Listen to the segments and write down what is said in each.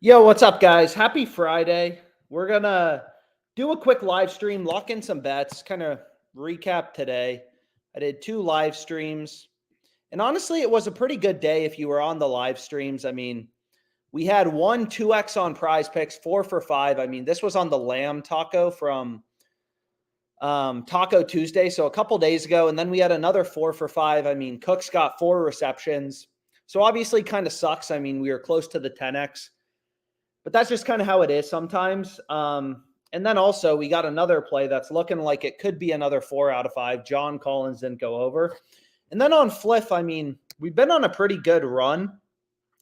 Yo, what's up, guys? Happy Friday. We're going to do a quick live stream, lock in some bets, kind of recap today. I did 2 live streams, and honestly, it was a pretty good day if you were on the live streams. I mean, we had 2x on PrizePicks, 4 for 5. I mean, this was on the lamb taco from Taco Tuesday, so a couple days ago, and then we had another 4 for 5. I mean, Cooks got 4 receptions, so obviously kind of sucks. I mean, we were close to the 10x. But that's just kind of how it is sometimes. And then also we got another play that's looking like it could be another 4 out of 5. John Collins didn't go over. And then on Fliff, I mean, we've been on a pretty good run.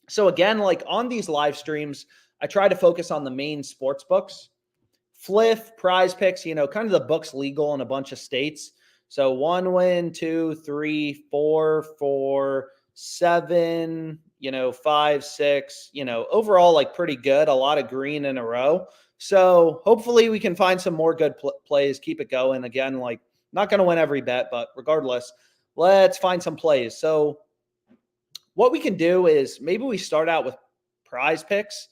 So again, like on these live streams, I try to focus on the main sports books. Fliff, PrizePicks, kind of the books legal in a bunch of states. So 1 win, 2, 3, 4, 4, 7, 5, 6, overall like pretty good, a lot of green in a row. So hopefully we can find some more good plays, keep it going. Again, like not going to win every bet, but regardless, let's find some plays. So what we can do is maybe we start out with PrizePicks,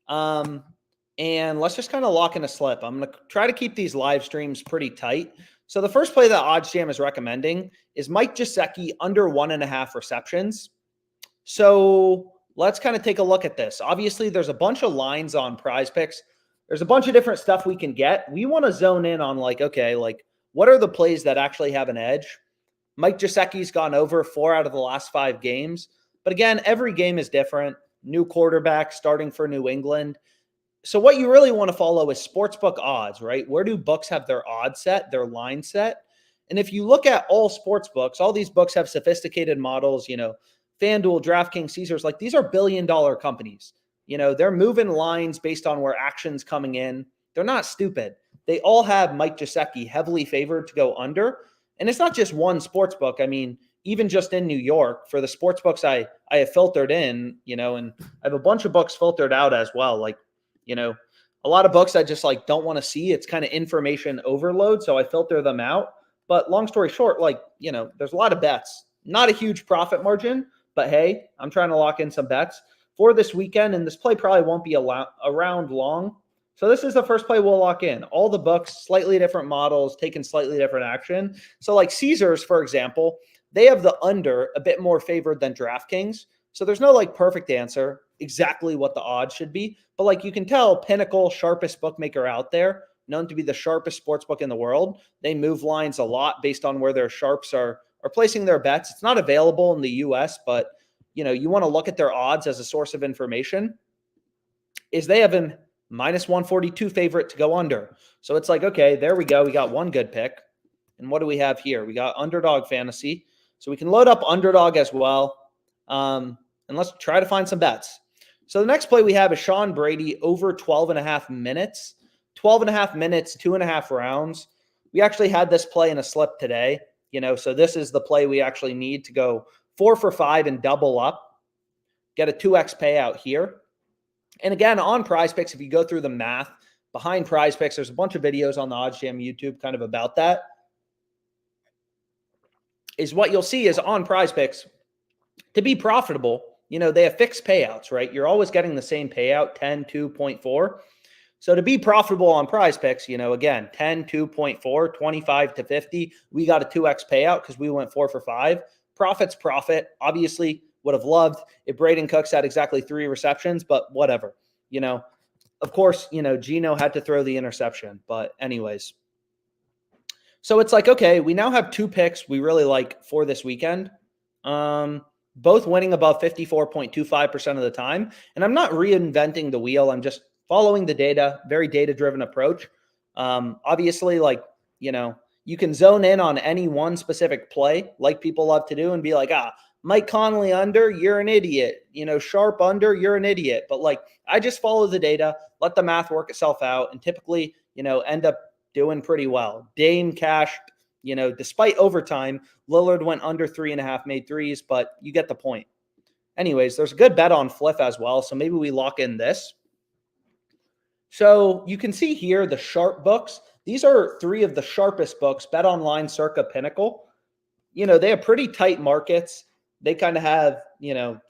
and let's just kind of lock in a slip. I'm going to try to keep these live streams pretty tight. So the first play that OddsJam is recommending is Mike Gesicki under 1.5 receptions. So let's kind of take a look at this. Obviously, there's a bunch of lines on PrizePicks. There's a bunch of different stuff we can get. We want to zone in on what are the plays that actually have an edge? Mike Gesicki's gone over 4 out of the last 5 games. But again, every game is different. New quarterback starting for New England. So what you really want to follow is sportsbook odds, right? Where do books have their odds set, their line set? And if you look at all sports books, all these books have sophisticated models, FanDuel, DraftKings, Caesars, like these are billion-dollar companies. They're moving lines based on where action's coming in. They're not stupid. They all have Mike Gesicki heavily favored to go under. And it's not just one sports book. I mean, even just in New York, for the sports books I have filtered in, and I have a bunch of books filtered out as well. A lot of books I just don't want to see. It's kind of information overload, so I filter them out. But long story short, there's a lot of bets. Not a huge profit margin, but hey, I'm trying to lock in some bets for this weekend, and this play probably won't be around long. So this is the first play we'll lock in. All the books, slightly different models, taking slightly different action. So like Caesars, for example, they have the under a bit more favored than DraftKings. So there's no perfect answer, exactly what the odds should be. But you can tell, Pinnacle, sharpest bookmaker out there, known to be the sharpest sports book in the world, they move lines a lot based on where their sharps are placing their bets. It's not available in the US, but you want to look at their odds as a source of information. Is they have him minus 142 favorite to go under. So it's okay, there we go. We got one good pick. And what do we have here? We got Underdog Fantasy. So we can load up Underdog as well. And let's try to find some bets. So the next play we have is Sean Brady over 12.5 minutes. 12.5 minutes, 2.5 rounds. We actually had this play in a slip today. So this is the play we actually need to go 4 for 5 and double up. Get a 2x payout here. And again, on PrizePicks, if you go through the math behind PrizePicks, there's a bunch of videos on the OddsJam YouTube kind of about that. Is what you'll see is on PrizePicks, to be profitable, they have fixed payouts, right? You're always getting the same payout, 10, 2.4. So to be profitable on PrizePicks, again, 10, 2.4, 25 to 50, we got a 2x payout because we went 4 for 5. Profit's profit. Obviously, would have loved if Braden Cooks had exactly 3 receptions, but whatever. Of course, Geno had to throw the interception. But anyways. So it's okay, we now have 2 picks we really like for this weekend. Both winning above 54.25% of the time. And I'm not reinventing the wheel. I'm just following the data, very data-driven approach. Obviously, you can zone in on any one specific play like people love to do and be like, Mike Conley under, you're an idiot. Sharp under, you're an idiot. But I just follow the data, let the math work itself out, and typically, end up doing pretty well. Dame cashed, despite overtime, Lillard went under 3.5, made threes, but you get the point. Anyways, there's a good bet on Fliff as well, so maybe we lock in this. So you can see here the sharp books. These are 3 of the sharpest books, Bet Online, Circa, Pinnacle. They have pretty tight markets. They kind of have,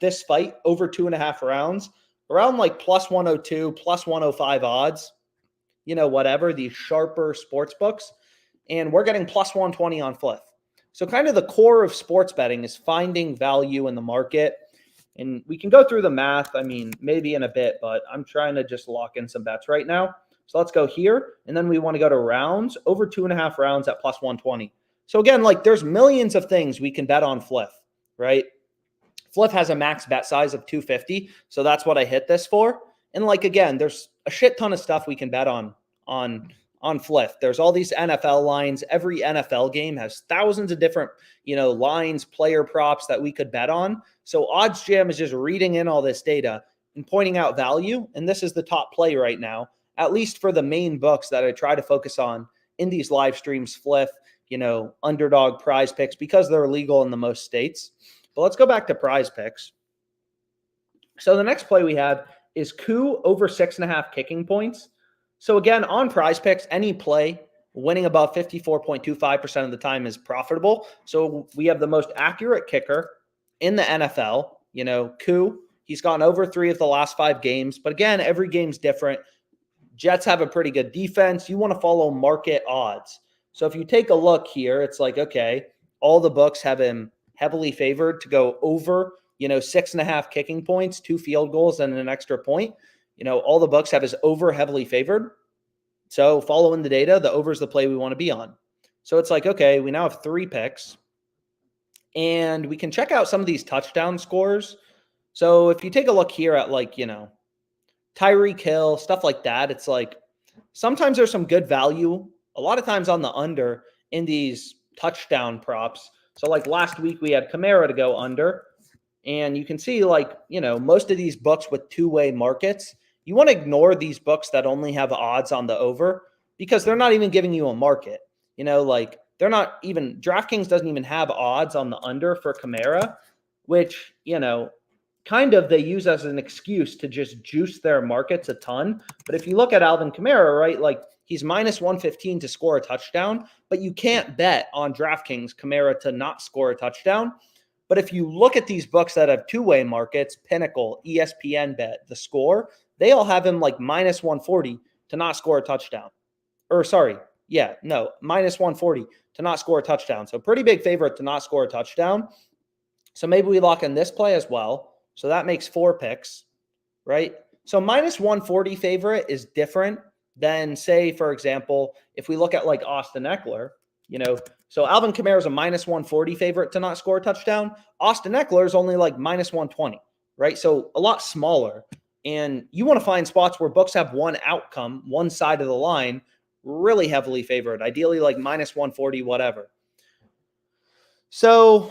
this fight over 2.5 rounds. around like plus 102, plus 105 odds, whatever, these sharper sports books. And we're getting plus 120 on Fliff. So kind of the core of sports betting is finding value in the market. And we can go through the math, maybe in a bit, but I'm trying to just lock in some bets right now. So let's go here. And then we want to go to rounds, over 2.5 rounds at plus 120. So again, like there's millions of things we can bet on Fliff, right? Fliff has a max bet size of 250. So that's what I hit this for. And like, again, there's a shit ton of stuff we can bet on Fliff. There's all these NFL lines. Every NFL game has thousands of different, lines, player props that we could bet on. So OddsJam is just reading in all this data and pointing out value. And this is the top play right now, at least for the main books that I try to focus on in these live streams, Fliff, Underdog, PrizePicks, because they're legal in the most states. But let's go back to PrizePicks. So the next play we have is Coup over 6.5 kicking points. So again, on PrizePicks, any play winning above 54.25% of the time is profitable. So we have the most accurate kicker in the NFL, Coup. He's gone over 3 of the last 5 games. But again, every game's different. Jets have a pretty good defense. You want to follow market odds. So if you take a look here, it's like, okay, all the books have him heavily favored to go over, 6.5 kicking points, 2 field goals, and an extra point. All the books have his over heavily favored. So following the data, the over is the play we want to be on. So it's like, okay, we now have 3 picks. And we can check out some of these touchdown scores. So if you take a look here at Tyreek Hill, stuff like that, it's like sometimes there's some good value. A lot of times on the under in these touchdown props. So like last week we had Kamara to go under. And you can see most of these books with two-way markets, you want to ignore these books that only have odds on the over because they're not even giving you a market. They're not even, DraftKings doesn't even have odds on the under for Kamara, which, kind of they use as an excuse to just juice their markets a ton. But if you look at Alvin Kamara, right, he's minus 115 to score a touchdown, but you can't bet on DraftKings Kamara to not score a touchdown. But if you look at these books that have two-way markets, Pinnacle, ESPN Bet, The Score, they all have him minus 140 to not score a touchdown. Minus 140 to not score a touchdown. So pretty big favorite to not score a touchdown. So maybe we lock in this play as well. So that makes 4 picks, right? So minus 140 favorite is different than, say, for example, if we look at Austin Eckler, so Alvin Kamara is a minus 140 favorite to not score a touchdown. Austin Eckler is only minus 120, right? So a lot smaller. And you want to find spots where books have one outcome, one side of the line, really heavily favored, ideally minus 140, whatever. So,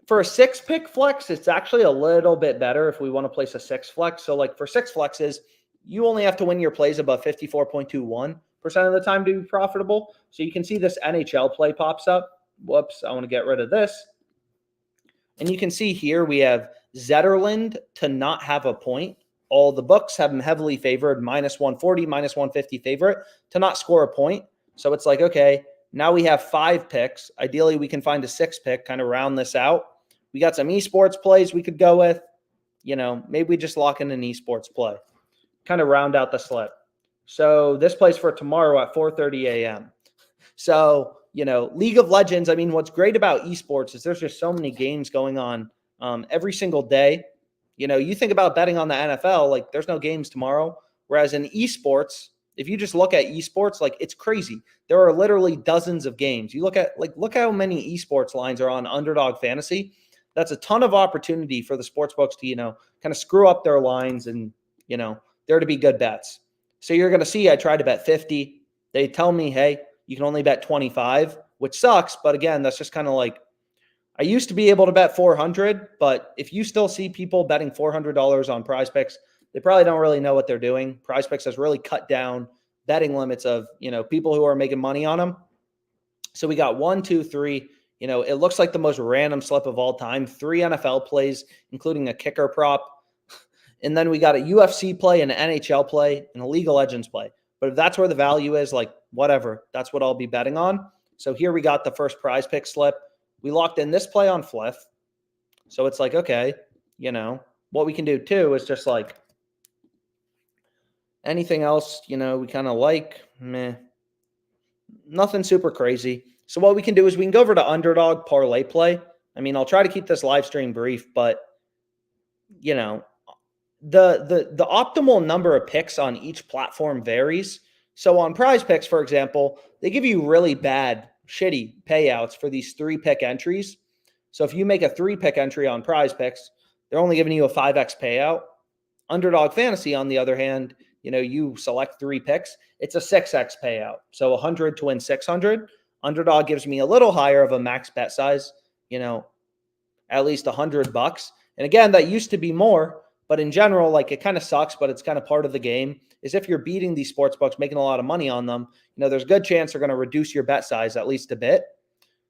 for a 6-pick flex, it's actually a little bit better if we want to place a 6 flex. So for 6 flexes, you only have to win your plays above 54.21% of the time to be profitable. So you can see this NHL play pops up. Whoops, I want to get rid of this. And you can see here we have Zetterlund to not have a point. All the books have him heavily favored, minus 140, minus 150 favorite to not score a point. So it's like, okay, now we have 5 picks. Ideally, we can find a 6 pick, kind of round this out. We got some esports plays we could go with. Maybe we just lock in an esports play, kind of round out the slip. So this plays for tomorrow at 4:30 a.m. So, League of Legends, what's great about esports is there's just so many games going on every single day. You think about betting on the NFL, there's no games tomorrow. Whereas in esports, if you just look at esports, it's crazy. There are literally dozens of games. You look at, look how many esports lines are on Underdog Fantasy. That's a ton of opportunity for the sports books to, kind of screw up their lines and, there to be good bets. So you're going to see I try to bet 50. They tell me, hey, you can only bet 25, which sucks. But again, that's just kind of I used to be able to bet 400, but if you still see people betting $400 on PrizePicks, they probably don't really know what they're doing. PrizePicks has really cut down betting limits of, people who are making money on them. So we got 1, 2, 3, it looks like the most random slip of all time, 3 NFL plays, including a kicker prop. And then we got a UFC play, an NHL play, and a League of Legends play. But if that's where the value is, whatever, that's what I'll be betting on. So here we got the first PrizePick slip. We locked in this play on Fliff. So it's like, okay, what we can do too is just like anything else, we kind of like, nothing super crazy. So what we can do is we can go over to Underdog ParlayPlay. I mean, I'll try to keep this live stream brief, but the optimal number of picks on each platform varies. So on PrizePicks, for example, they give you really bad, shitty payouts for these 3-pick entries. So if you make a 3-pick entry on PrizePicks, they're only giving you a 5x payout. Underdog Fantasy, on the other hand, you select 3 picks, it's a 6x payout. So 100 to win 600. Underdog gives me a little higher of a max bet size, at least $100. And again, that used to be more, but in general, like it kind of sucks, but it's kind of part of the game. Is if you're beating these sports books, making a lot of money on them, there's a good chance they're going to reduce your bet size at least a bit.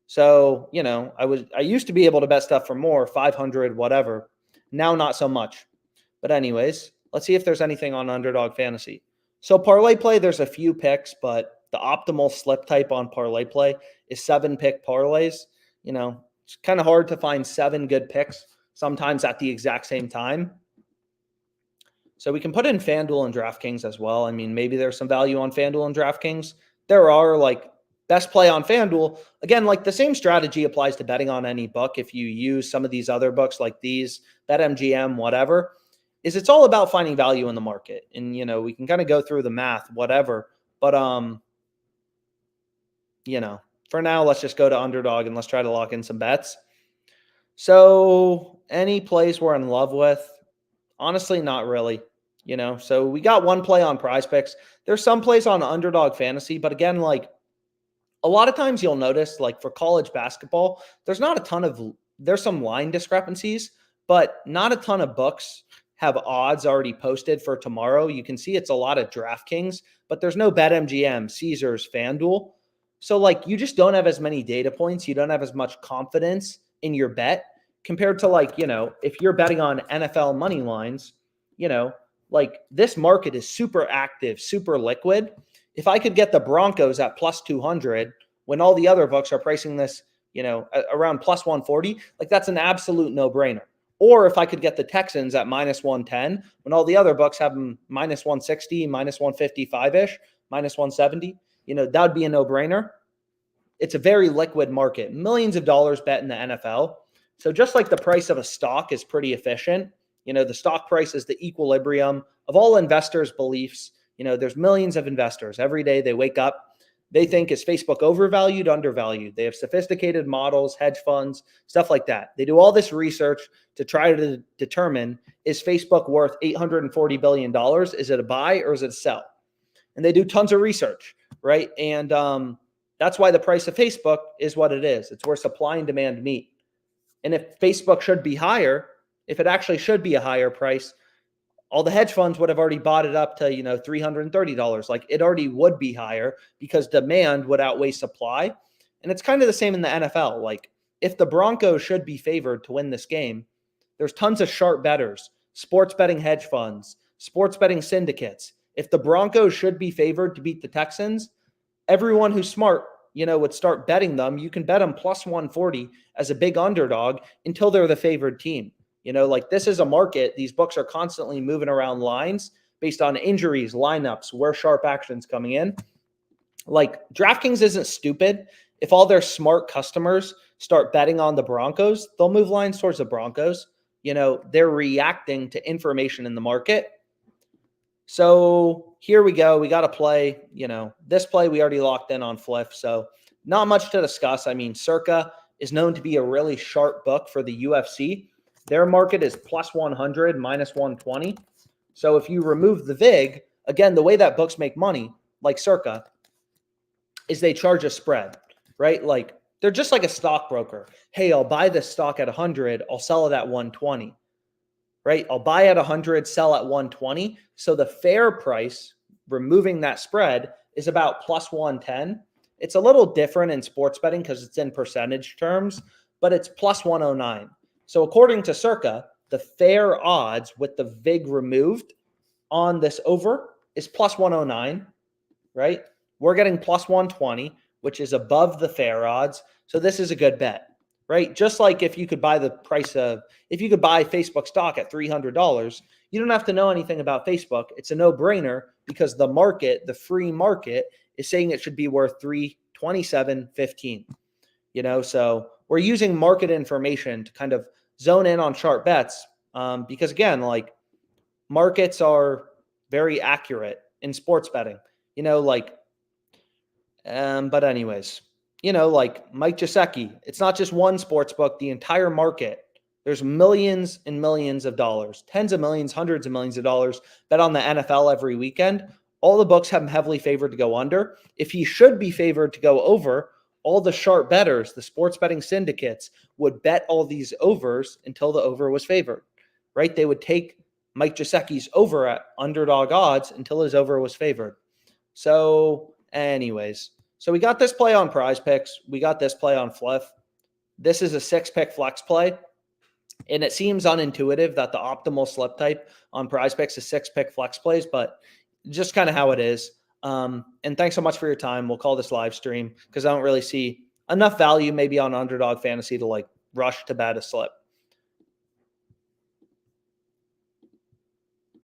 So, I used to be able to bet stuff for more, 500, whatever. Now, not so much. But anyways, let's see if there's anything on Underdog Fantasy. So ParlayPlay, there's a few picks, but the optimal slip type on ParlayPlay is 7-pick parlays. It's kind of hard to find 7 good picks sometimes at the exact same time. So we can put in FanDuel and DraftKings as well. I mean, maybe there's some value on FanDuel and DraftKings. There are like best play on FanDuel. Again, like the same strategy applies to betting on any book. If you use some of these other books like these, BetMGM, whatever, is it's all about finding value in the market. And, we can kind of go through the math, whatever. But, for now, let's just go to Underdog and let's try to lock in some bets. So any plays we're in love with? Honestly, not really. So we got one play on PrizePicks. There's some plays on Underdog Fantasy, but again, like a lot of times you'll notice, like for college basketball, there's some line discrepancies, but not a ton of books have odds already posted for tomorrow. You can see it's a lot of DraftKings, but there's no BetMGM, Caesars, FanDuel. So like you just don't have as many data points. You don't have as much confidence in your bet compared to like, if you're betting on NFL money lines, like this market is super active, super liquid. If I could get the Broncos at plus 200 when all the other books are pricing this, around plus 140, like that's an absolute no-brainer. Or if I could get the Texans at minus 110 when all the other books have them minus 160, minus 155-ish, minus 170, that would be a no-brainer. It's a very liquid market. Millions of dollars bet in the NFL. So just like the price of a stock is pretty efficient, the stock price is the equilibrium of all investors' beliefs. There's millions of investors. Every day they wake up, they think, is Facebook overvalued, undervalued? They have sophisticated models, hedge funds, stuff like that. They do all this research to try to determine, is Facebook worth $840 billion? Is it a buy or is it a sell? And they do tons of research, right? And that's why the price of Facebook is what it is. It's where supply and demand meet. And if Facebook should be higher, if it actually should be a higher price, all the hedge funds would have already bought it up to, $330. Like it already would be higher because demand would outweigh supply. And it's kind of the same in the NFL. Like if the Broncos should be favored to win this game, there's tons of sharp bettors, sports betting hedge funds, sports betting syndicates. If the Broncos should be favored to beat the Texans, everyone who's smart, would start betting them. You can bet them plus 140 as a big underdog until they're the favored team. Like this is a market. These books are constantly moving around lines based on injuries, lineups, where sharp action's coming in. Like DraftKings isn't stupid. If all their smart customers start betting on the Broncos, they'll move lines towards the Broncos. They're reacting to information in the market. So here we go. We got to play, this play we already locked in on Fliff. So not much to discuss. I mean, Circa is known to be a really sharp book for the UFC. Their market is plus 100, minus 120. So if you remove the VIG, again, the way that books make money, like Circa, is they charge a spread, right? Like they're just like a stockbroker. Hey, I'll buy this stock at 100. I'll sell it at 120. Right? I'll buy at 100, sell at 120. So the fair price, removing that spread, is about plus 110. It's a little different in sports betting because it's in percentage terms, but it's plus 109. So according to Circa, the fair odds with the VIG removed on this over is plus 109, right? We're getting plus 120, which is above the fair odds. So this is a good bet. right? Just like if you could buy Facebook stock at $300, you don't have to know anything about Facebook. It's a no-brainer because the free market is saying it should be worth $327.15. So we're using market information to kind of zone in on sharp bets because again, like markets are very accurate in sports betting, but anyways, like Mike Gesicki, it's not just one sports book, the entire market. There's millions and millions of dollars, tens of millions, hundreds of millions of dollars bet on the NFL every weekend. All the books have him heavily favored to go under. If he should be favored to go over, all the sharp bettors, the sports betting syndicates, would bet all these overs until the over was favored, right? They would take Mike Gesicki's over at underdog odds until his over was favored. So anyways, so we got this play on PrizePicks. We got this play on Fliff. This is a 6-pick flex play. And it seems unintuitive that the optimal slip type on PrizePicks is 6-pick flex plays, but just kind of how it is. And thanks so much for your time. We'll call this live stream because I don't really see enough value maybe on Underdog Fantasy to like rush to bet a slip.